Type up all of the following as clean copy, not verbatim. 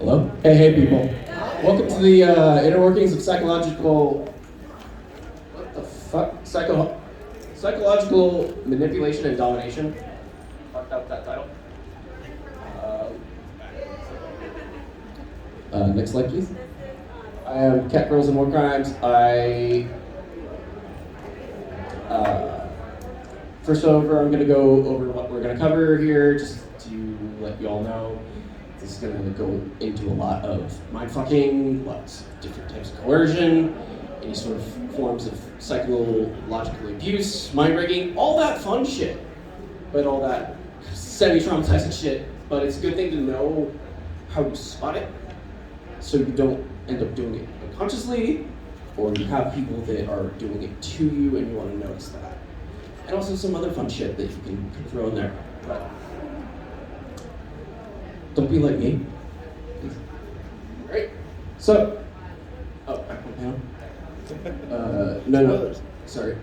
Hello? Hey people. Welcome to the inner workings of psychological... What the fuck? Psychological manipulation and domination. Fucked up that title. Next slide, please. I am Cat Girls and War Crimes. First over, I'm going to go over what we're going to cover here, just to let you all know. This is going to go into a lot of mindfucking, lots of different types of coercion, any sort of forms of psychological abuse, mind-rigging, all that fun shit, but all that semi-traumatizing shit. But it's a good thing to know how to spot it, so you don't end up doing it unconsciously, or you have people that are doing it to you and you want to notice that. And also some other fun shit that you can throw in there. But don't be like me. Alright, so, back one down. No, sorry.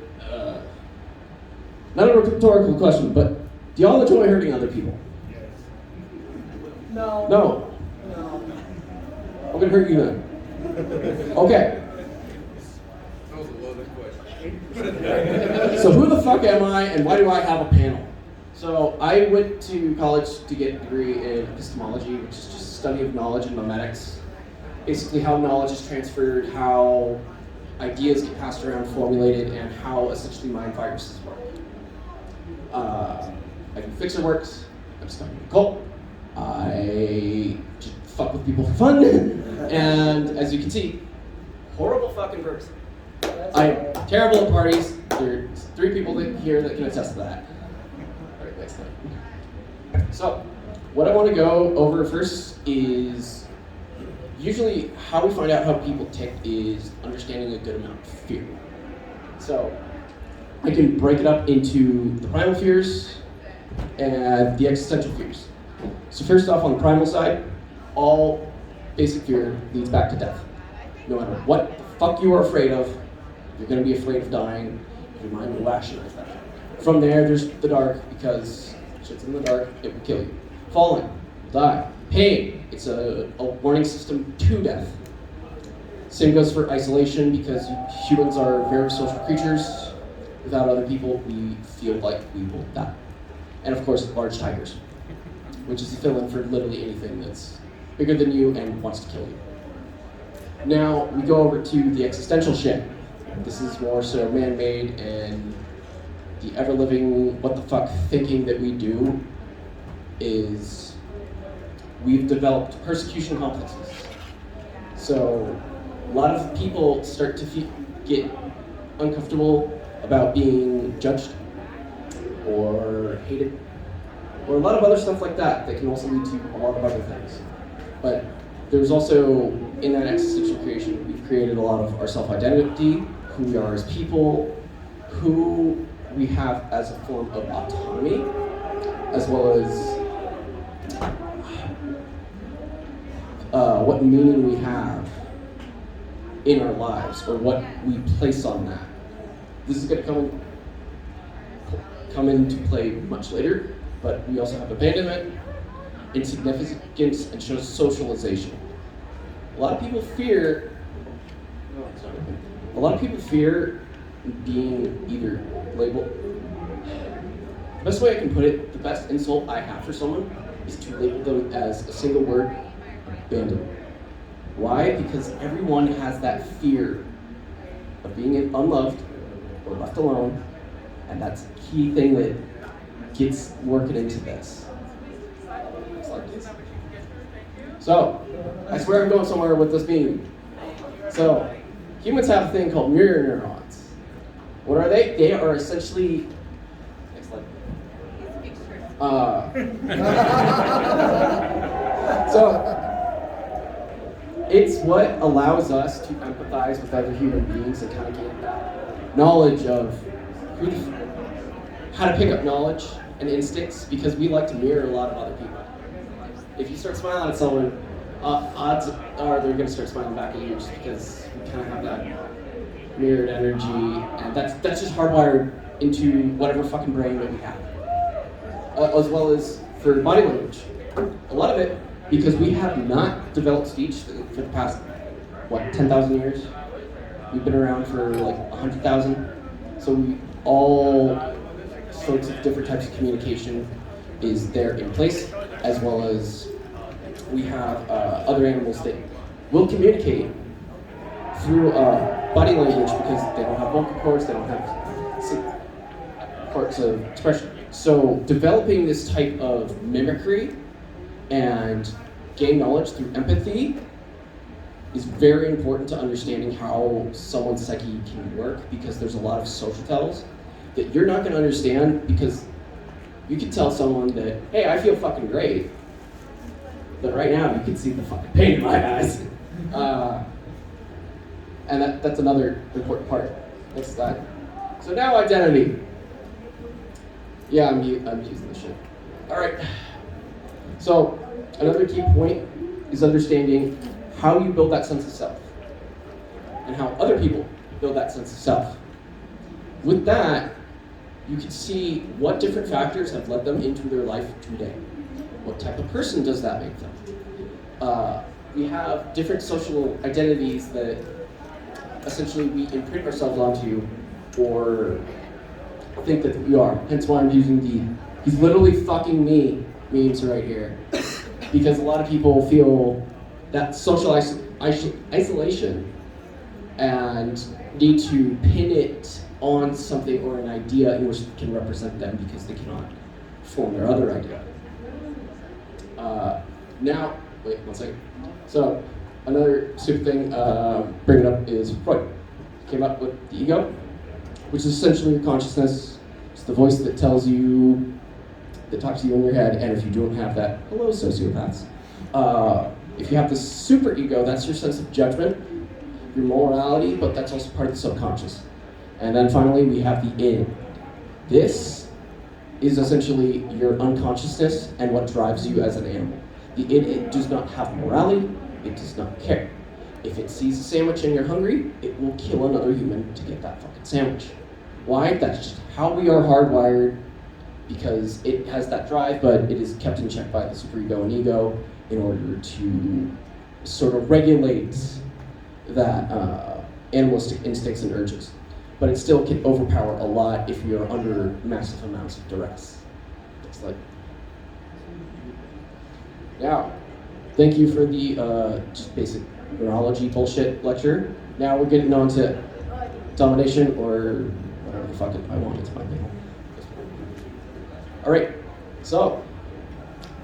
Not a rhetorical question, but do y'all enjoy hurting other people? Yes. No. I'm gonna hurt you then. Okay. That was a loaded question. So who the fuck am I and why do I have a panel? So I went to college to get a degree in epistemology, which is just study of knowledge and memetics. Basically how knowledge is transferred, how ideas get passed around, formulated, and how essentially mind viruses work. I do fixer works, I'm stuck in a cult. I just fuck with people for fun, and as you can see, horrible fucking person. I'm terrible at parties. There's 3 people here that can attest to that. All right, next time. So, what I want to go over first is usually how we find out how people tick is understanding a good amount of fear. So, I can break it up into the primal fears and the existential fears. So first off, on the primal side, all basic fear leads back to death. No matter what the fuck you are afraid of, you're going to be afraid of dying. Your mind will rationalize that. From there, there's the dark, because shit's in the dark, it will kill you. Falling, die. Pain, it's a warning system to death. Same goes for isolation, because humans are very social creatures. Without other people, we feel like we will die. And of course, large tigers, which is a fill-in for literally anything that's bigger than you and wants to kill you. Now, we go over to the existential shit. This is more so man-made, and the ever-living what the fuck thinking that we do is we've developed persecution complexes. So a lot of people start to get uncomfortable about being judged or hated, or a lot of other stuff like that that can also lead to a lot of other things. But there's also, in that existential creation, we've created a lot of our self-identity, who we are as people, who we have as a form of autonomy, as well as what meaning we have in our lives, or what we place on that. This is going to come into play much later, but we also have abandonment, insignificance, and socialization. A lot of people fear being either labeled. The best way I can put it, the best insult I have for someone is to label them as a single word, abandoned. Why? Because everyone has that fear of being unloved or left alone, and that's a key thing that gets working into this. So, I swear I'm going somewhere with this beam. So, humans have a thing called mirror neurons. What are they? They are essentially... Next slide. So, it's what allows us to empathize with other human beings and kind of get that knowledge of how to pick up knowledge and instincts, because we like to mirror a lot of other people. If you start smiling at someone, odds are they're going to start smiling back at you, just because we kind of have that mirrored energy, and that's just hardwired into whatever fucking brain that we have. As well as for body language. A lot of it because we have not developed speech for the past, 10,000 years? We've been around for like 100,000. So all sorts of different types of communication is there in place, as well as we have other animals that will communicate through body language because they don't have vocal cords, they don't have parts of expression. So developing this type of mimicry and gain knowledge through empathy is very important to understanding how someone's psyche can work, because there's a lot of social tells that you're not going to understand, because you can tell someone that, hey, I feel fucking great, but right now you can see the fucking pain in my eyes. And that's another important part. Next slide. So now identity. Yeah, I'm using this shit. All right. So another key point is understanding how you build that sense of self and how other people build that sense of self. With that, you can see what different factors have led them into their life today. What type of person does that make them? We have different social identities that essentially we imprint ourselves onto or think that we are. Hence why I'm using the "he's literally fucking me" memes right here. Because a lot of people feel that social isolation and need to pin it on something or an idea in which can represent them because they cannot form their other idea. Now, wait 1 second. So, another stupid thing, bringing up is Freud. Came up with the ego, which is essentially your consciousness. It's the voice that tells you, that talks to you in your head, and if you don't have that, hello sociopaths. If you have the super ego, that's your sense of judgment, your morality, but that's also part of the subconscious. And then finally, we have the id. This is essentially your unconsciousness and what drives you as an animal. The id, it does not have morality, it does not care. If it sees a sandwich and you're hungry, it will kill another human to get that fucking sandwich. Why? That's just how we are hardwired, because it has that drive, but it is kept in check by the superego and ego in order to sort of regulate that animalistic instincts and urges. But it still can overpower a lot if you're under massive amounts of duress. It's like, now, thank you for the just basic neurology bullshit lecture. Now we're getting on to domination, or whatever the fuck I want, it's my thing. All right, so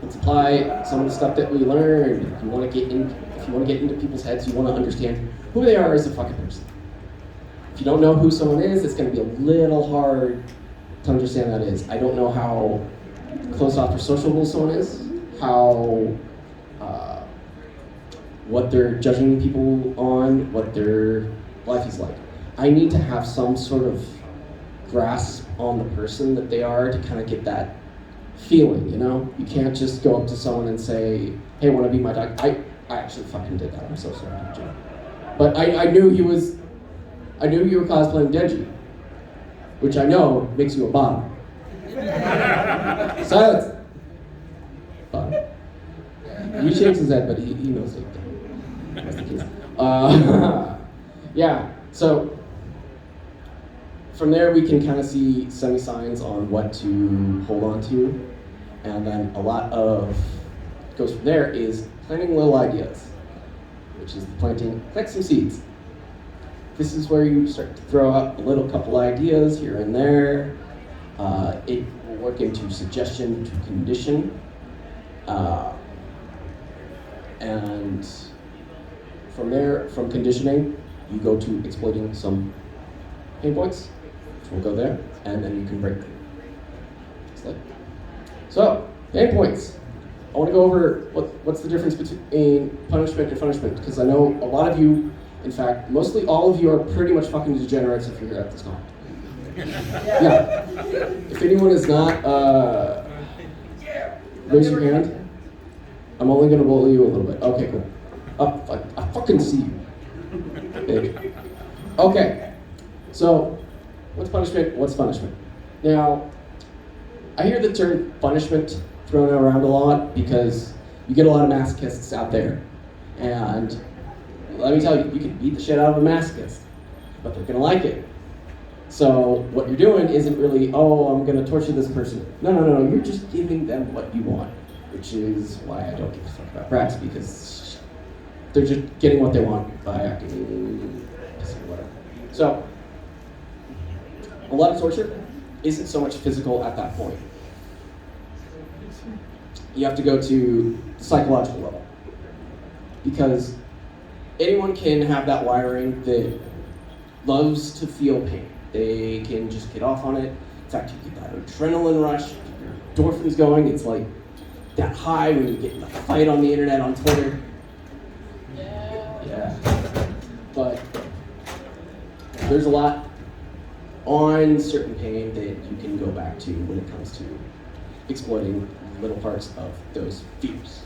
let's apply some of the stuff that we learned. If you want to get into people's heads, you want to understand who they are as a fucking person. If you don't know who someone is, it's going to be a little hard to understand that is. I don't know how close off or sociable someone is, how what they're judging people on, what their life is like. I need to have some sort of grasp on the person that they are to kind of get that feeling, you know? You can't just go up to someone and say, hey, want to be my dog? I actually fucking did that, I'm so sorry, Joe. But I knew you were cosplaying Denji, which I know makes you a bottom. Silence. Bottom. He shakes his head, but he knows it. Yeah, so from there we can kind of see semi-signs on what to hold on to, and then a lot of goes from there is planting little ideas, which is plant some seeds. This is where you start to throw out a little couple ideas here and there. It will work into suggestion to condition, and from there, from conditioning, you go to exploiting some pain points, which will go there, and then you can break them. So, pain points. I want to go over what's the difference between punishment and punishment, because I know a lot of you, in fact, mostly all of you are pretty much fucking degenerates if you're at this con. Yeah. If anyone is not, raise your hand. I'm only going to bully you a little bit. Okay, cool. I fucking see you. Baby. Okay. So, what's punishment? What's punishment? Now, I hear the term punishment thrown around a lot because You get a lot of masochists out there, and let me tell you, you can beat the shit out of a masochist, but they're gonna like it. So what you're doing isn't really, oh, I'm gonna torture this person. No, you're just giving them what you want, which is why I don't give a fuck about brats, because they're just getting what they want by acting whatever. So, a lot of torture isn't so much physical at that point. You have to go to the psychological level, because anyone can have that wiring that loves to feel pain. They can just get off on it. In fact, you get that adrenaline rush, your endorphins going. It's like that high when you get in a fight on the internet, on Twitter. Yeah. But there's a lot on certain pain that you can go back to when it comes to exploiting little parts of those fears.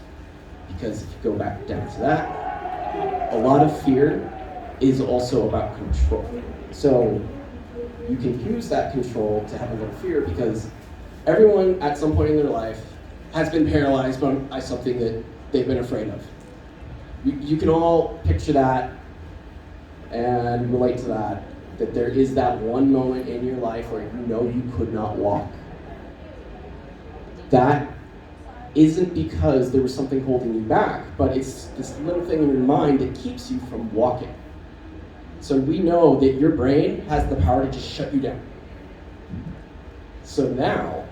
Because if you go back down to that, a lot of fear is also about control. So you can use that control to have a little fear, because everyone at some point in their life has been paralyzed by something that they've been afraid of. You can all picture that and relate to that there is that one moment in your life where you know you could not walk. That isn't because there was something holding you back, but it's this little thing in your mind that keeps you from walking. So we know that your brain has the power to just shut you down. So now,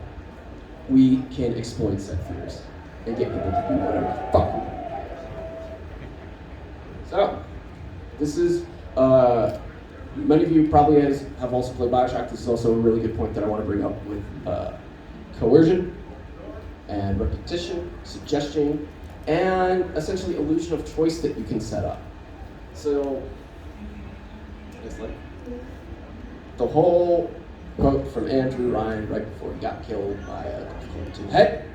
we can exploit said fears and get people to do whatever the fuck we want. So, this is, many of you probably have also played Bioshock. This is also a really good point that I want to bring up with coercion and repetition, suggestion, and essentially illusion of choice that you can set up. So, it's like the whole quote from Andrew Ryan right before he got killed by a head.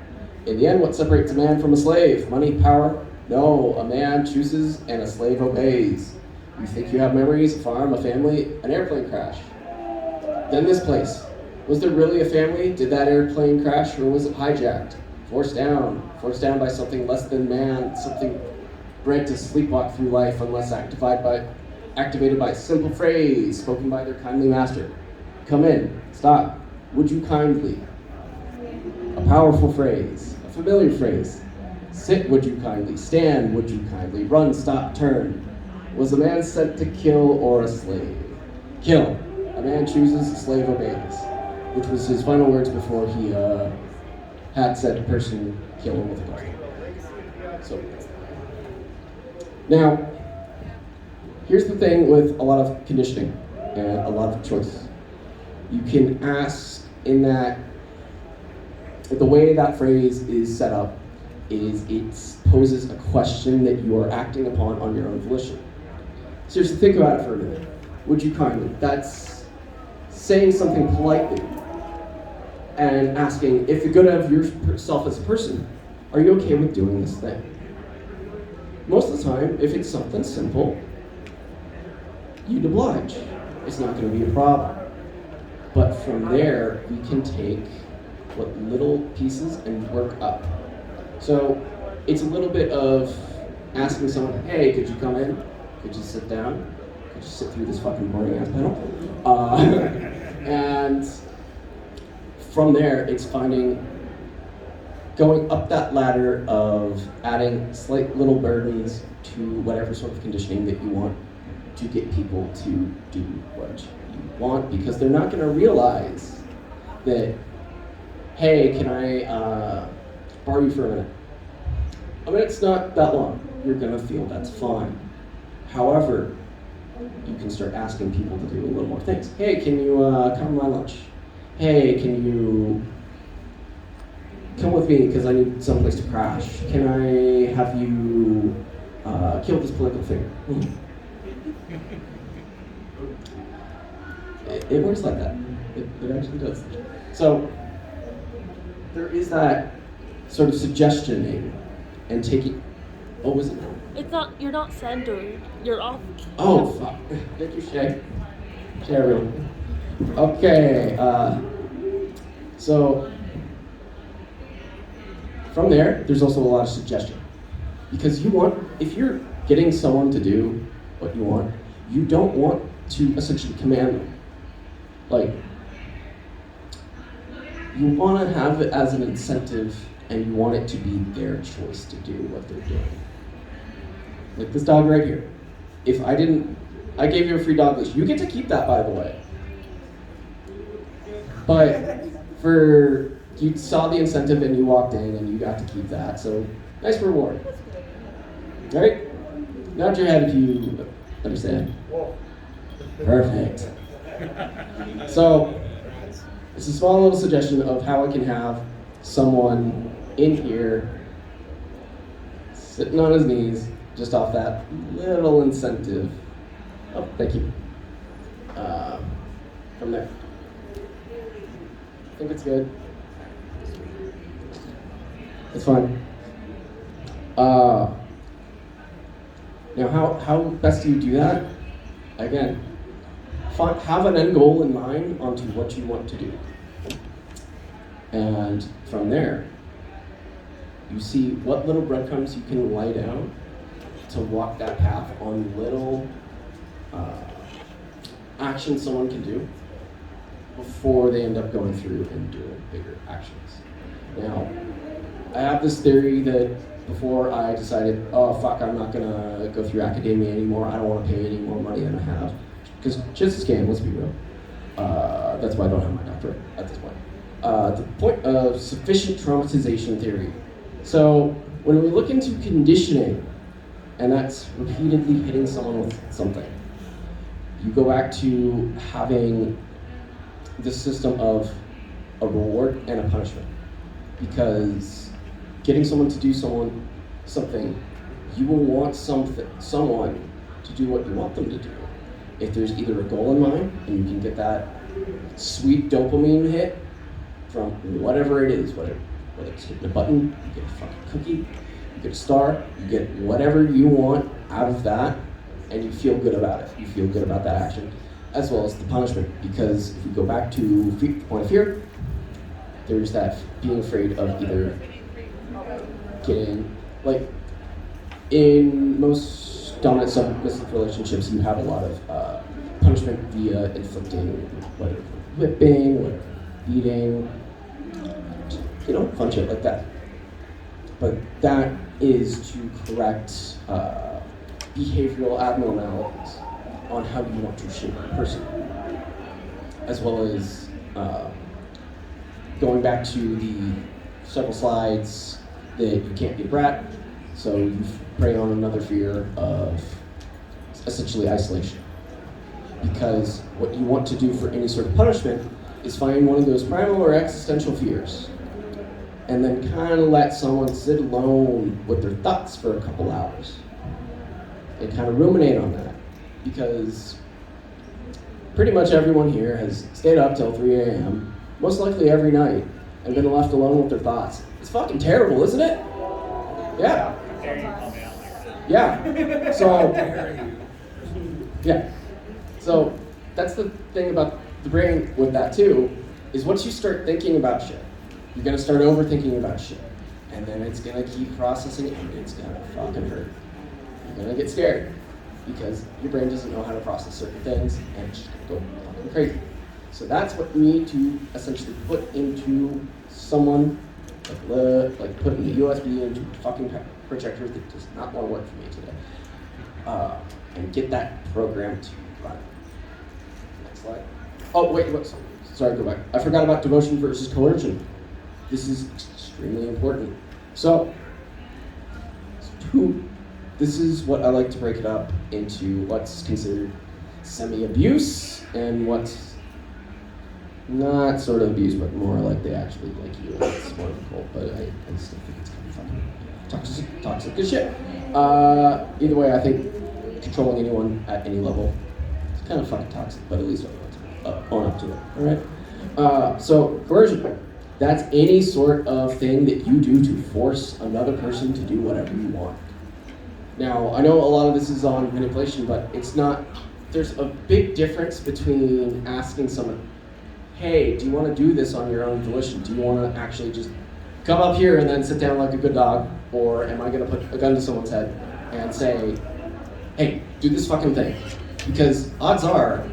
In the end, what separates a man from a slave? Money, power? No, a man chooses and a slave obeys. You think you have memories, a farm, a family, an airplane crash. Then this place. Was there really a family? Did that airplane crash, or was it hijacked? Forced down by something less than man, something bred to sleepwalk through life unless activated by a simple phrase spoken by their kindly master. Come in, stop, would you kindly? A powerful phrase, a familiar phrase. Sit, would you kindly? Stand, would you kindly? Run, stop, turn. Was a man sent to kill or a slave? Kill. A man chooses, a slave obeys. Which was his final words before he had said person kill him with a gun. So, now, here's the thing with a lot of conditioning and a lot of choice. You can ask in that, the way that phrase is set up is it poses a question that you are acting upon on your own volition. Seriously, think about it for a minute. Would you kindly? That's saying something politely and asking, if the good of yourself as a person, are you okay with doing this thing? Most of the time, if it's something simple, you'd oblige. It's not going to be a problem. But from there, we can take what little pieces and work up. So it's a little bit of asking someone, hey, could you come in? Could you sit down? Could you sit through this fucking boring ass panel? And from there, it's going up that ladder of adding slight little burdens to whatever sort of conditioning that you want to get people to do what you want, because they're not going to realize that, hey, can I borrow you for a minute? A minute's not that long. You're going to feel that's fine. However, you can start asking people to do a little more things. Hey, can you come to my lunch? Hey, can you come with me because I need someplace to crash? Can I have you kill this political figure? It works like that. It actually does. So there is that sort of suggestioning and taking. What was it? It's not. You're not centered. You're off. Oh fuck! Thank you, Shay. Shay, everyone. Okay. So from there's also a lot of suggestion. Because if you're getting someone to do what you want, you don't want to essentially command them. Like, you want to have it as an incentive, and you want it to be their choice to do what they're doing. Like this dog right here. If I gave you a free dog leash. You get to keep that, by the way. But you saw the incentive and you walked in and you got to keep that. So nice reward. Right? Nod your head if you understand. Perfect. So it's a small little suggestion of how I can have someone in here sitting on his knees just off that little incentive. Oh, thank you. From there. I think it's good. It's fine. Now, how best do you do that? Again, have an end goal in mind onto what you want to do. And from there, you see what little breadcrumbs you can lay down to walk that path on little actions someone can do before they end up going through and doing bigger actions. Now, I have this theory that before I decided, oh fuck, I'm not gonna go through academia anymore, I don't wanna pay any more money than I have. Because just a scam, let's be real. That's why I don't have my doctorate at this point. The point of sufficient traumatization theory. So when we look into conditioning, and that's repeatedly hitting someone with something, you go back to having this system of a reward and a punishment. Because getting someone to do something, you will want someone to do what you want them to do. If there's either a goal in mind, and you can get that sweet dopamine hit from whatever it is, whether it's hitting a button, you get a fucking cookie, you get a star, you get whatever you want out of that, and you feel good about it. You feel good about that action, as well as the punishment. Because if you go back to the point of fear, there's that being afraid of either getting, like, in most dominant submissive relationships, you have a lot of punishment via inflicting, whether whipping, whether beating, fun shit like that. But that is to correct behavioral abnormalities on how you want to shape a person, as well as going back to the several slides that you can't be a brat, so you prey on another fear of essentially isolation. Because what you want to do for any sort of punishment is find one of those primal or existential fears, and then kind of let someone sit alone with their thoughts for a couple hours and kind of ruminate on that. Because pretty much everyone here has stayed up till 3 a.m., most likely every night, and been left alone with their thoughts. It's fucking terrible, isn't it? Yeah. Yeah. So that's the thing about the brain with that too, is once you start thinking about shit, you're gonna start overthinking about shit. And then it's gonna keep processing and it's gonna fucking hurt. You're gonna get scared because your brain doesn't know how to process certain things and it's just gonna go fucking crazy. So that's what you need to essentially put into someone, like put in the USB into a fucking projector that does not want to work for me today. And get that program to run. Next slide. Oh, wait, sorry, go back. I forgot about devotion versus coercion. This is extremely important. So, this is what I like to break it up into what's considered semi-abuse and what's not sort of abuse, but more like they actually like you. It's more of a cult, but I still think it's kind of fucking toxic as shit. Either way, I think controlling anyone at any level is kind of fucking toxic, but at least own up to it, alright? So, coercion. That's any sort of thing that you do to force another person to do whatever you want. Now, I know a lot of this is on manipulation, but it's not. There's a big difference between asking someone, hey, do you want to do this on your own volition? Do you want to actually just come up here and then sit down like a good dog, or am I going to put a gun to someone's head and say, hey, do this fucking thing? Because odds are,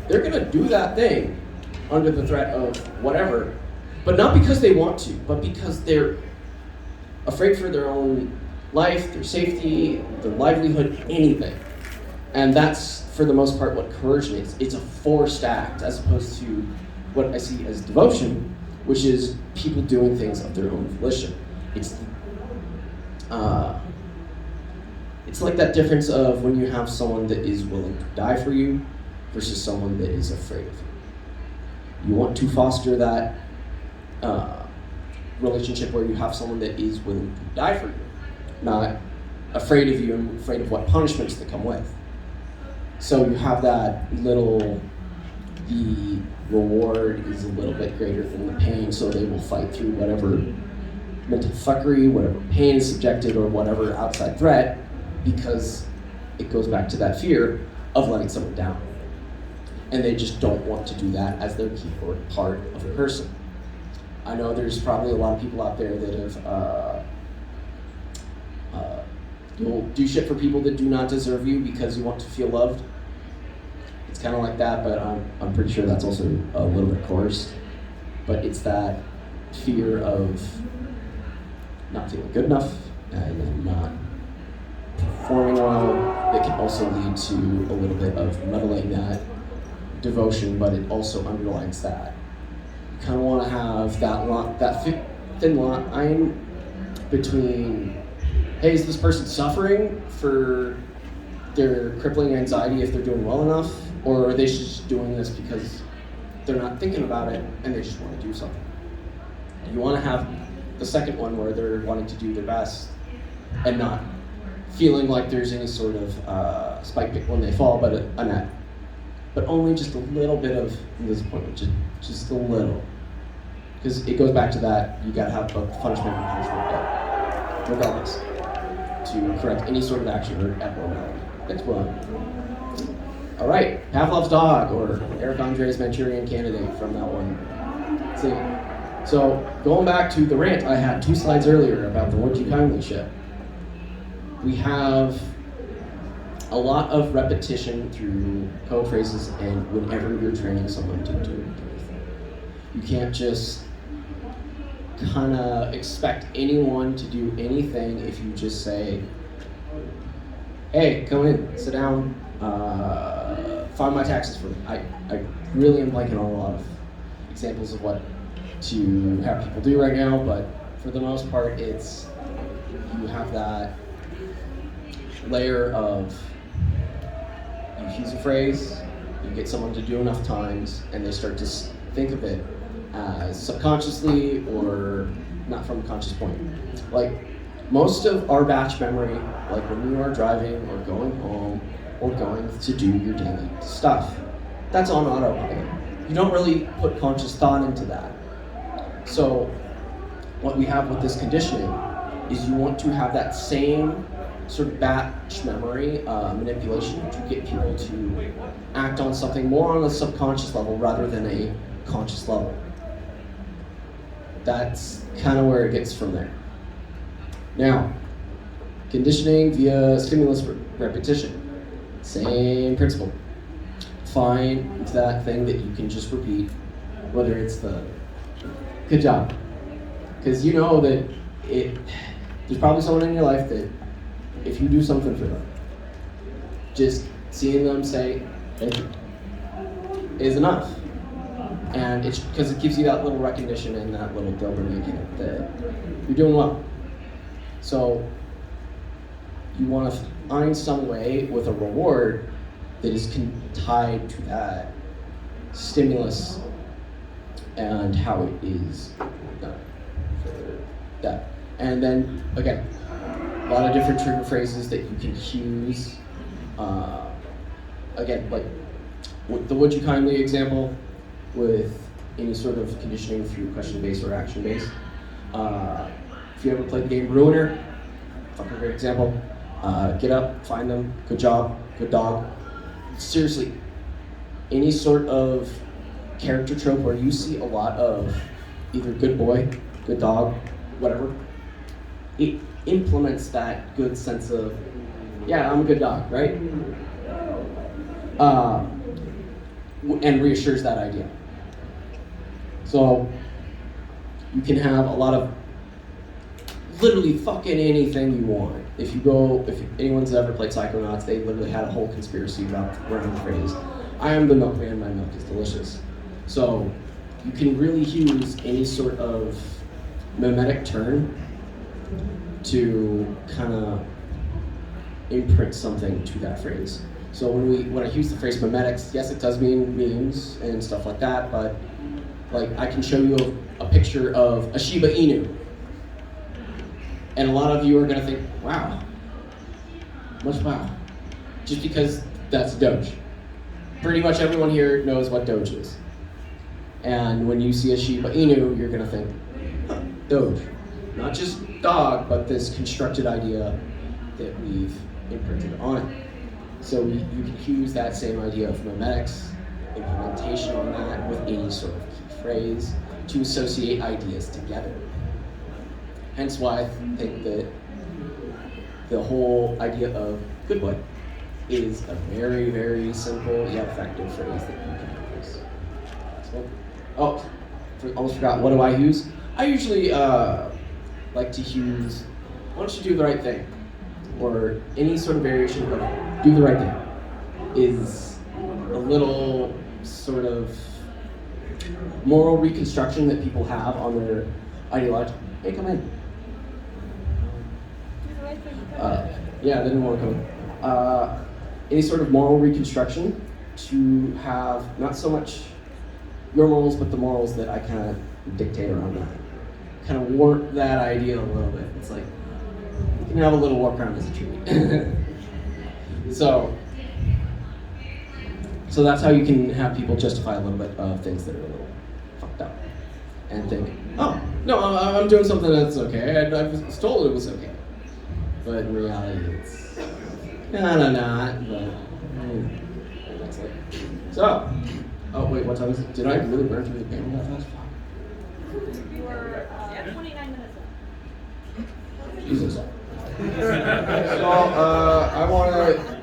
they're going to do that thing under the threat of whatever, but not because they want to, but because they're afraid for their own life, their safety, their livelihood, anything. And that's, for the most part, what coercion is. It's a forced act, as opposed to what I see as devotion, which is people doing things of their own volition. It's like that difference of when you have someone that is willing to die for you versus someone that is afraid of you. You want to foster that relationship where you have someone that is willing to die for you, not afraid of you and afraid of what punishments that come with. So you have that little, the reward is a little bit greater than the pain, so they will fight through whatever mental fuckery, whatever pain is subjected, or whatever outside threat, because it goes back to that fear of letting someone down. And they just don't want to do that as their key or part of a person. I know there's probably a lot of people out there that have, you'll do shit for people that do not deserve you because you want to feel loved. It's kind of like that, but I'm pretty sure that's also a little bit coarse. But it's that fear of not feeling good enough and then not performing well that can also lead to a little bit of muddling that devotion, but it also underlines that. You kind of want to have that thin line between, hey, is this person suffering for their crippling anxiety if they're doing well enough, or are they just doing this because they're not thinking about it and they just want to do something? You want to have the second one where they're wanting to do their best and not feeling like there's any sort of spike pick when they fall, but a net. But only just a little bit of disappointment, just a little. Because it goes back to that, you gotta have both punishment and punishment, regardless, to correct any sort of action or abnormality. Next one. All right, Pavlov's dog, or Eric Andre's Manchurian Candidate from that one. So going back to the rant I had 2 slides earlier about the would you kindly shit. We have a lot of repetition through code phrases and whenever you're training someone to do anything. You can't just kind of expect anyone to do anything if you just say, hey, come in, sit down, file my taxes for me. I really am blanking on a lot of examples of what to have people do right now, but for the most part, it's, you have that layer of, you use a phrase, you get someone to do enough times, and they start to think of it as subconsciously or not from a conscious point. Like, most of our batch memory, like when you are driving or going home or going to do your daily stuff, that's on autopilot. You don't really put conscious thought into that. So what we have with this conditioning is you want to have that same sort of batch memory manipulation to get people to act on something more on a subconscious level rather than a conscious level. That's kind of where it gets from there. Now, conditioning via stimulus repetition. Same principle. Find that thing that you can just repeat, whether it's the good job. Because you know that there's probably someone in your life that if you do something for them, just seeing them say thank you is enough. And it's because it gives you that little recognition and that little dopamine hit that you're doing well. So you want to find some way with a reward that is tied to that stimulus and how it is done for that. And then, again, a lot of different trigger phrases that you can use. Again, like with the would you kindly example, with any sort of conditioning through question-based or action-based. If you ever played the game Ruiner, fucking great example. Get up, find them, good job, good dog. Seriously, any sort of character trope where you see a lot of either good boy, good dog, whatever, it implements that good sense of, yeah, I'm a good dog, right? And reassures that idea. So you can have a lot of literally fucking anything you want. If anyone's ever played Psychonauts, they literally had a whole conspiracy around the phrase, I am the milkman, my milk is delicious. So you can really use any sort of mimetic turn to kind of imprint something to that phrase. So when I use the phrase mimetics, yes, it does mean memes and stuff like that, but like I can show you a picture of a Shiba Inu. And a lot of you are gonna think, wow, much wow. Just because that's Doge. Pretty much everyone here knows what Doge is. And when you see a Shiba Inu, you're gonna think, huh, Doge. Not just dog, but this constructed idea that we've imprinted on it. So you can use that same idea of mimetics, implementation on that with any sort of key phrase to associate ideas together. Hence why I think that the whole idea of good boy is a very, very simple yet effective phrase that you can use. Almost forgot, what do I use? I usually like to use, why don't you do the right thing? Or any sort of variation of do the right thing is a little sort of moral reconstruction that people have on their ideology. Hey, come in. Yeah, they didn't want to come. Any sort of moral reconstruction to have not so much your morals, but the morals that I kind of dictate around that. Kind of warp that idea a little bit. It's like, you can have a little walk around as a treat. So that's how you can have people justify a little bit of things that are a little fucked up. And think, oh, no, I'm doing something that's okay. I was told it was okay. But in reality, it's kind of not. But that's it. So, oh wait, what time is it? Did I really burn through the panel that fast? You were 29 minutes left. Jesus. So, I want to.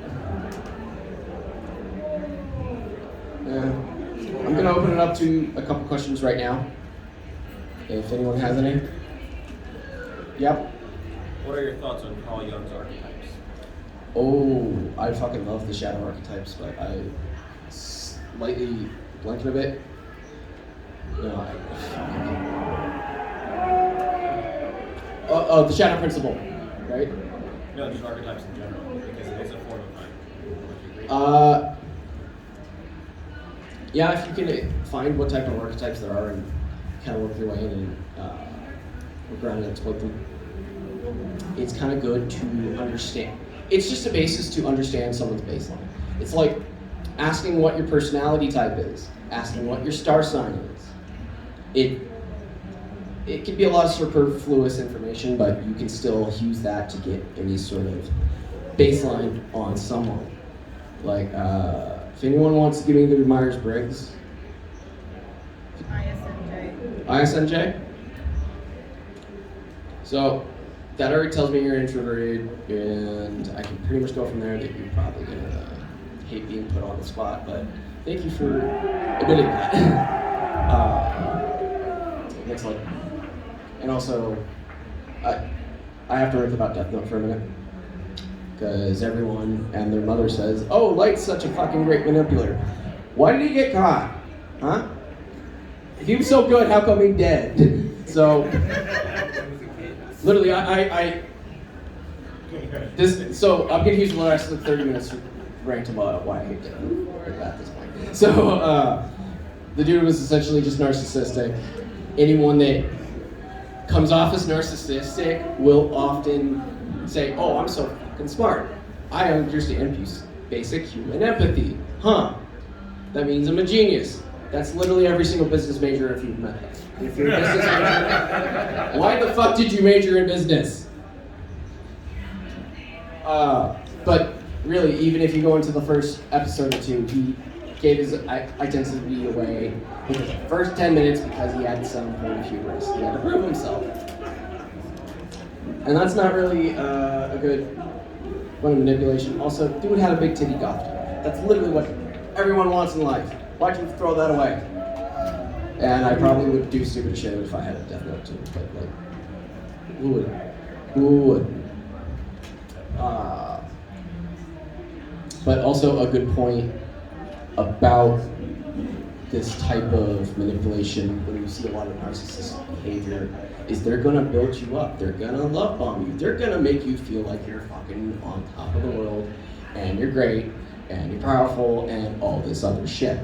I'm going to open it up to a couple questions right now. If anyone has any. Yep. What are your thoughts on Carl Jung's archetypes? Oh, I fucking love the shadow archetypes, but I slightly blanking a bit. No, the shadow principle, right? No, just archetypes in general, because it is a form of mind. Yeah, if you can find what type of archetypes there are and kind of work your way in and work around and exploit them, it's kind of good to understand. It's just a basis to understand someone's baseline. It's like asking what your personality type is, asking what your star sign is. It can be a lot of superfluous information, but you can still use that to get any sort of baseline on someone. Like, if anyone wants to give me the Myers-Briggs. ISMJ? So, that already tells me you're introverted, and I can pretty much go from there that you're probably gonna hate being put on the spot, but thank you for admitting that. Next slide. And also, I have to rant about Death Note for a minute. Because everyone and their mother says, oh, Light's such a fucking great manipulator. Why did he get caught? Huh? If he was so good, how come he's dead? So, literally, so I'm gonna use the rest of the 30 minutes to rant about why I hate Death Note at this point. So, the dude was essentially just narcissistic. Anyone that comes off as narcissistic will often say, oh, I'm so fucking smart. I understand basic human empathy. Huh. That means I'm a genius. That's literally every single business major if you've met them. If you're a business major, why the fuck did you major in business? But really, even if you go into the first episode or two, he gave his identity away in the first 10 minutes because he had some point of hubris. He had to prove himself. And that's not really a good one of manipulation. Also, dude had a big titty goth. That's literally what everyone wants in life. Why'd you throw that away? And I probably would do stupid shit if I had a death note too, but like, who would? Who would? But also a good point about this type of manipulation when you see a lot of narcissistic behavior is they're gonna build you up, they're gonna love bomb you, they're gonna make you feel like you're fucking on top of the world and you're great and you're powerful and all this other shit.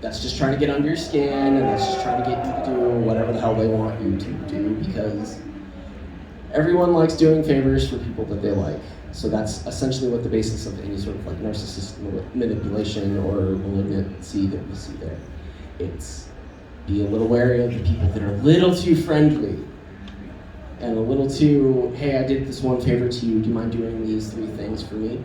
That's just trying to get under your skin and that's just trying to get you to do whatever the hell they want you to do because everyone likes doing favors for people that they like. So that's essentially what the basis of any sort of like narcissistic manipulation or malignancy that we see there. It's be a little wary of the people that are a little too friendly and a little too, hey, I did this one favor to you, do you mind doing these 3 things for me?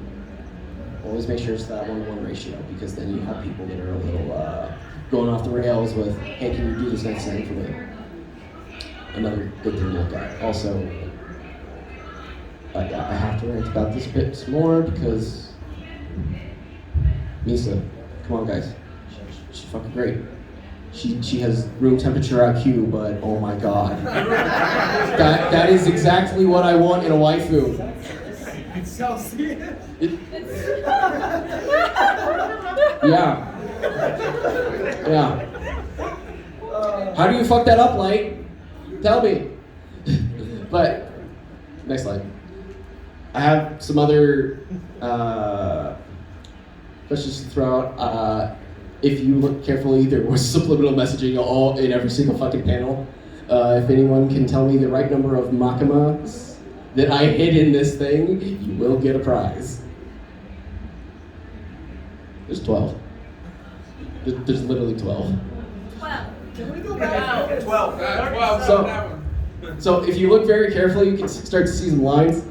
Always make sure it's that 1-to-1 ratio because then you have people that are a little going off the rails with, hey, can you do this next thing for me? Another good thing to look at. Also, I have to rant about this bit some more because Misa, come on guys, she's fucking great. She has room temperature IQ, but oh my god, that is exactly what I want in a waifu. Yeah. How do you fuck that up, Light? Tell me. But next slide. I have some other questions to throw out. If you look carefully, there was subliminal messaging all in every single fucking panel. If anyone can tell me the right number of makamas that I hid in this thing, you will get a prize. There's 12. There's literally 12. 12. Can we go back? 12. So if you look very carefully, you can start to see some lines.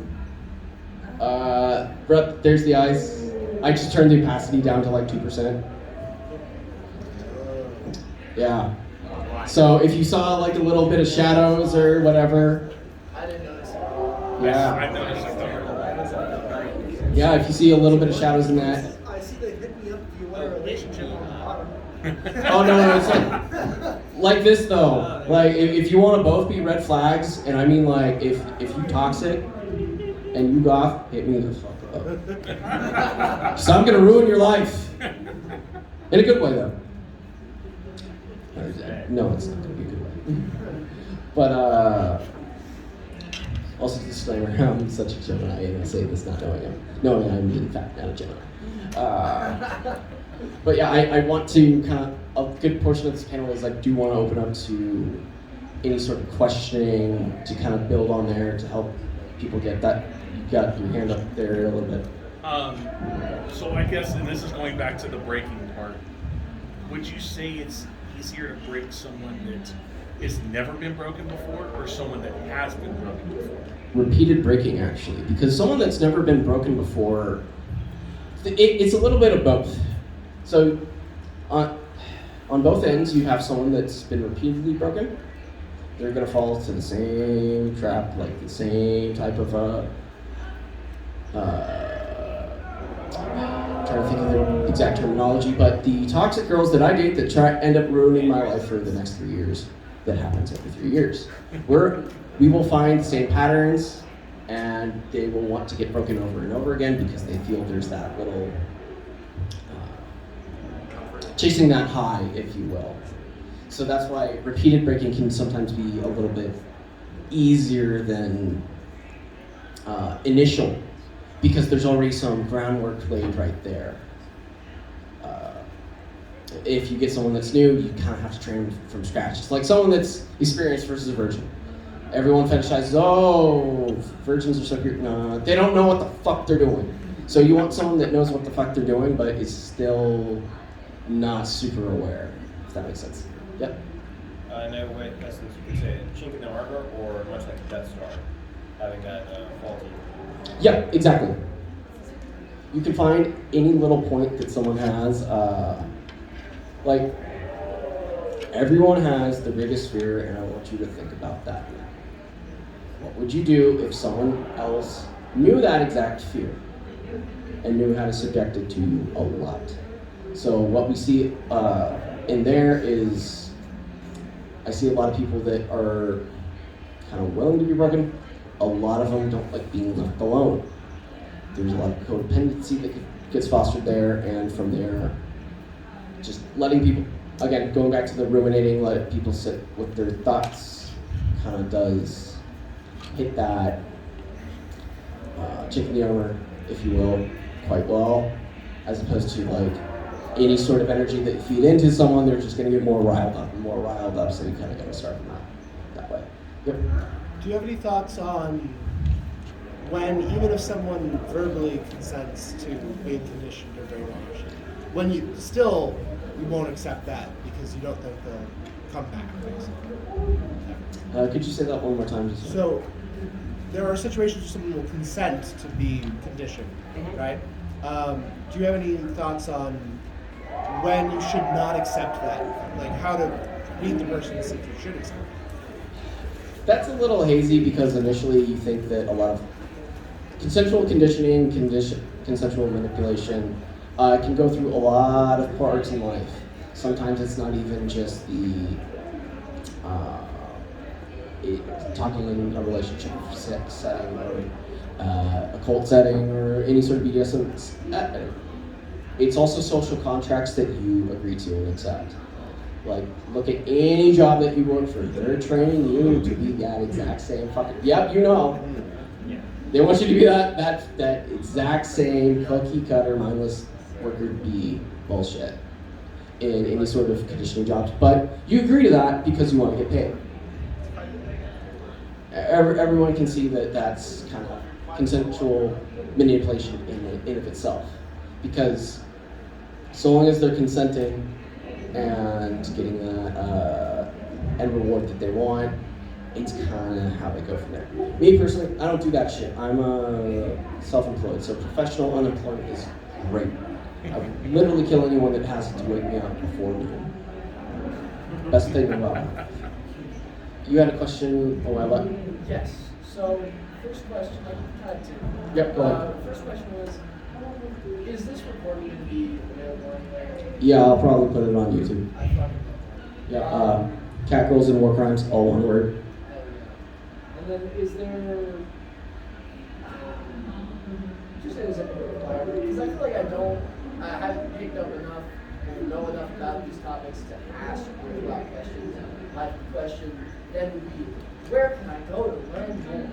There's the eyes. I just turned the opacity down to like 2%. Yeah. So if you saw like a little bit of shadows or whatever. I didn't notice. Yeah. I noticed it. Yeah, if you see a little bit of shadows in that. I see they hit me up if you want a relationship on the bottom. Oh no, it's like this though. Like if you want to both be red flags, and I mean like if you toxic and you goth, hit me the fuck up. So I'm gonna ruin your life. In a good way though. No, it's not gonna be a good way. But also disclaimer, I'm such a Gemini and I say this not knowing I'm in fact not a Gemini. But yeah, I want to kind of, a good portion of this panel is I do want to open up to any sort of questioning to kind of build on there to help people get that. You got your hand up there a little bit. So I guess, and this is going back to the breaking part, would you say it's easier to break someone that has never been broken before or someone that has been broken before? Repeated breaking, actually, because someone that's never been broken before, it's a little bit of both. So on both ends, you have someone that's been repeatedly broken. They're going to fall to the same trap, like the same type of, trying to think of the exact terminology, but the toxic girls that I date that end up ruining my life for the next 3 years, that happens every 3 years. We will find the same patterns, and they will want to get broken over and over again because they feel there's that little chasing that high, if you will. So that's why repeated breaking can sometimes be a little bit easier than initial, because there's already some groundwork laid right there. If you get someone that's new, you kind of have to train them from scratch. It's like someone that's experienced versus a virgin. Everyone fetishizes, oh, virgins are so cute. No, they don't know what the fuck they're doing. So you want someone that knows what the fuck they're doing, but is still not super aware, if that makes sense. Yep. In a way, in essence, you could say a chink in the armor, or much like a Death Star, having that faulty. Yeah, exactly. You can find any little point that someone has. Like, everyone has the biggest fear, and I want you to think about that. What would you do if someone else knew that exact fear and knew how to subject it to you a lot? So what we see in there is, I see a lot of people that are kind of willing to be broken. A lot of them don't like being left alone. There's a lot of codependency that gets fostered there, and from there, just letting people, again, going back to the ruminating, let people sit with their thoughts, kind of does hit that chink in the armor, if you will, quite well, as opposed to like any sort of energy that you feed into someone, they're just going to get more riled up and more riled up, so you kind of got to start from that way. Yep. Do you have any thoughts on when, even if someone verbally consents to being conditioned or brainwashed, when you won't accept that because you don't think they'll come back, basically? Could you say that one more time? So, there are situations where someone will consent to be conditioned, right? Do you have any thoughts on when you should not accept that? Like how to read the person and see if you should accept it? That's a little hazy because initially you think that a lot of consensual conditioning, consensual manipulation can go through a lot of parts in life. Sometimes it's not even just the talking in a relationship setting or a cult setting or any sort of BDSM. It's also social contracts that you agree to and accept. Like, look at any job that you work for. They're training you to be that exact same fucking. Yep, you know. They want you to be that exact same cookie cutter, mindless worker bee bullshit in any sort of conditioning jobs. But you agree to that because you want to get paid. Everyone can see that that's kind of consensual manipulation in of itself. Because so long as they're consenting and getting that end reward that they want, it's kind of how they go from there. Me personally, I don't do that shit. I'm self-employed, so professional unemployment is great. I would literally kill anyone that has to wake me up before noon. Best thing about it. You had a question? Oh, I left. Yes. So, first question, I had two. Yep, go ahead. First question was, is this recording going to be available anywhere? Yeah, I'll probably put it on YouTube. I thought. Yeah, cat girls and war crimes, all one word. And then is there, just as a because I feel like I haven't picked up enough or know enough about these topics to ask really about questions. My question then would be, where can I go to learn more?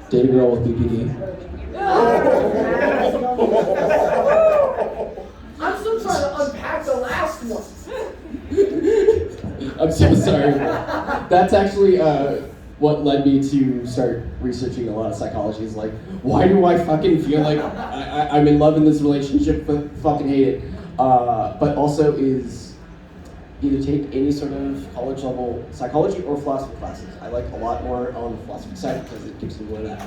Date a girl with BPD. I'm still trying to unpack the last one. I'm so sorry. That's actually what led me to start researching a lot of psychology. Is like, why do I fucking feel like I'm in love in this relationship but fucking hate it? But also is either take any sort of college level psychology or philosophy classes. I like a lot more on the philosophy side because it gives you more of that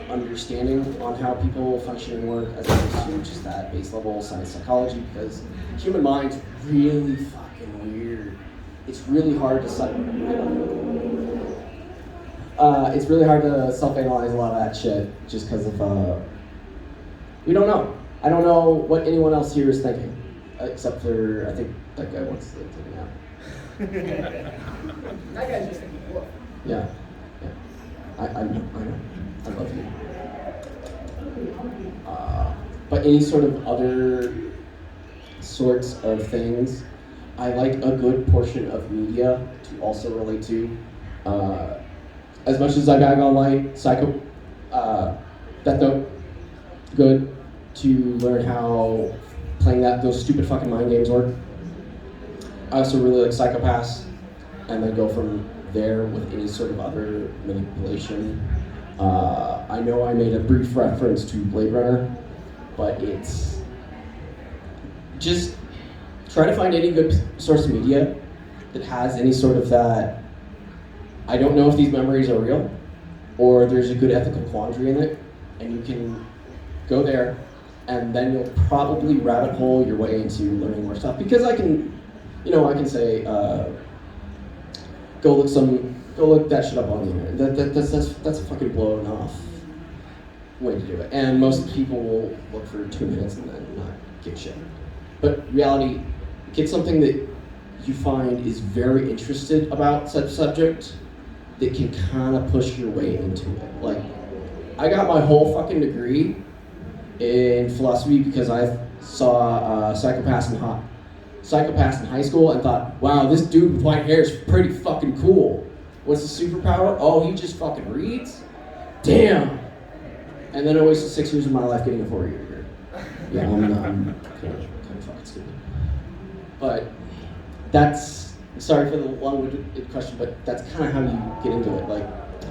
understanding on how people function and work as opposed to just that base level science psychology, because human mind's really fucking weird. It's really hard to it's really hard to self-analyze a lot of that shit just because of we don't know. I don't know what anyone else here is thinking, except for I think that guy wants to take it out. That guy's just thinking, what? Yeah. I know. I love you. But any sort of other sorts of things, I like a good portion of media to also relate to. As much as I bag on like Psycho, Death Note, good to learn how playing those stupid fucking mind games work. I also really like Psychopaths, and then go from there with any sort of other manipulation. I know I made a brief reference to Blade Runner, but it's just try to find any good source of media that has any sort of that, I don't know if these memories are real, or there's a good ethical quandary in it, and you can go there, and then you'll probably rabbit hole your way into learning more stuff. Because I can say, go look that shit up on the internet. That's a fucking blown off way to do it. And most people will look for 2 minutes and then not give a shit. But reality, get something that you find is very interested about such subject that can kind of push your way into it. Like, I got my whole fucking degree in philosophy because I saw Psychopaths in high school and thought, wow, this dude with white hair is pretty fucking cool. What's his superpower? Oh, he just fucking reads? Damn! And then I wasted 6 years of my life getting a 4-year degree. Yeah, I'm kind of fucking stupid. But that's, sorry for the long-winded question, but that's kind of how you get into it. Like,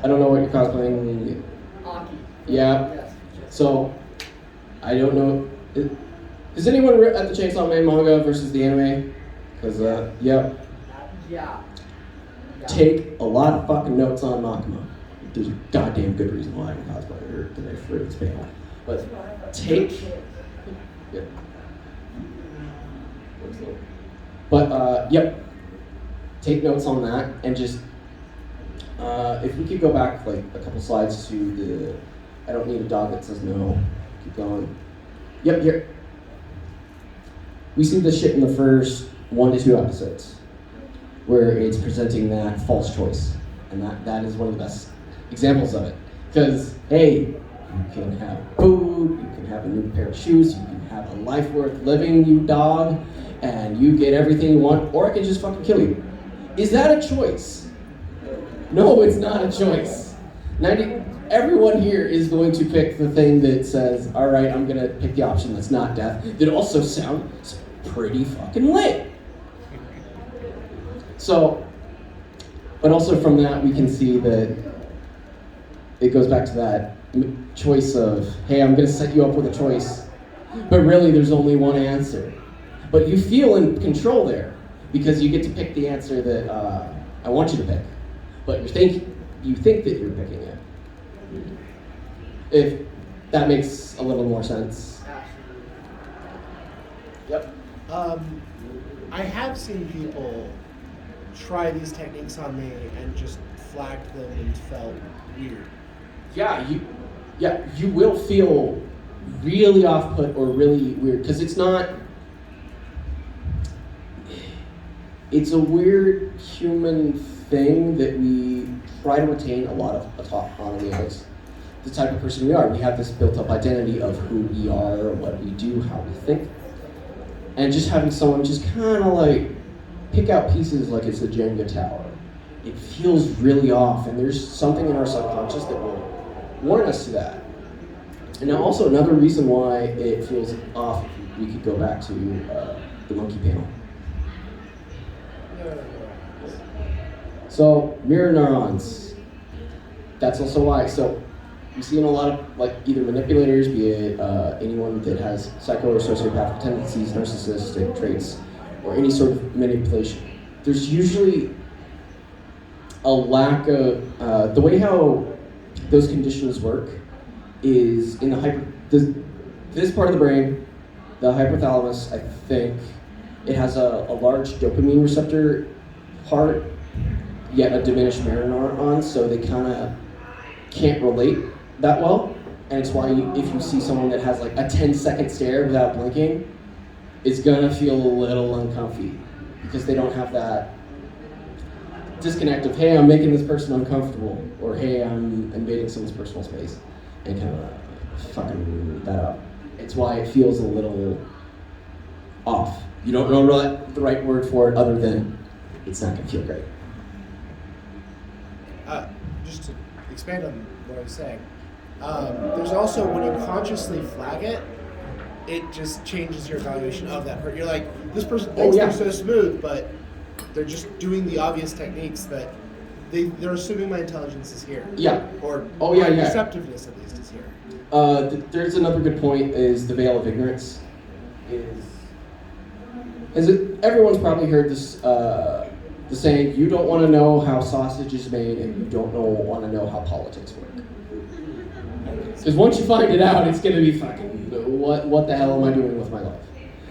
I don't know what you're cosplaying. Aki. Yeah. Yes. So, I don't know. Has anyone read the Chainsaw Man manga versus the anime? Because, yeah. Yeah. Take a lot of fucking notes on Makima. There's a goddamn good reason why I'm a cosplayer today for this panel. But take. Yeah. Yep. Take notes on that and just. If we could go back like a couple slides to the. I don't need a dog that says no. Keep going. Yep, here. We see this shit in the first 1 to 2 episodes, where it's presenting that false choice, and that is one of the best examples of it. Because hey, you can have food, you can have a new pair of shoes, you can have a life worth living, you dog, and you get everything you want, or I can just fucking kill you. Is that a choice? No, it's not a choice. Everyone here is going to pick the thing that says, all right, I'm gonna pick the option that's not death, that also sounds pretty fucking lit. So, but also from that we can see that it goes back to that choice of, hey, I'm gonna set you up with a choice, but really there's only one answer. But you feel in control there, because you get to pick the answer that I want you to pick. But you think that you're picking it. If that makes a little more sense. Yep. I have seen people try these techniques on me and just flagged them and felt weird. Yeah, you will feel really off-put or really weird, because it's a weird human thing that we try to retain a lot of autonomy as the type of person we are. We have this built-up identity of who we are, what we do, how we think. And just having someone just kind of like pick out pieces like it's a Jenga tower, it feels really off, and there's something in our subconscious that will warn us to that. And now also another reason why it feels off, we could go back to the monkey panel. So, mirror neurons. That's also why. So, we see in a lot of like either manipulators, be it anyone that has psycho or sociopathic tendencies, narcissistic traits, or any sort of manipulation. There's usually a lack of the way how those conditions work is in this part of the brain, the hypothalamus. I think it has a large dopamine receptor part, yet a diminished mirror neuron, so they kind of can't relate that well. And it's why if you see someone that has like a 10-second stare without blinking, it's gonna feel a little uncomfy because they don't have that disconnect of, hey, I'm making this person uncomfortable, or hey, I'm invading someone's personal space, and kind of fucking that up. It's why it feels a little off. You don't know the right word for it other than it's not gonna feel great. Just to expand on what I was saying, there's also when you consciously flag it, it just changes your evaluation of that person. You're like, this person thinks they're so smooth, but they're just doing the obvious techniques that they're assuming my intelligence is here. Yeah. Or my perceptiveness at least is here. There's another good point is the veil of ignorance. Everyone's probably heard this, the saying, you don't want to know how sausage is made and you don't want to know how politics work. Because once you find it out, it's going to be fucking, what the hell am I doing with my life?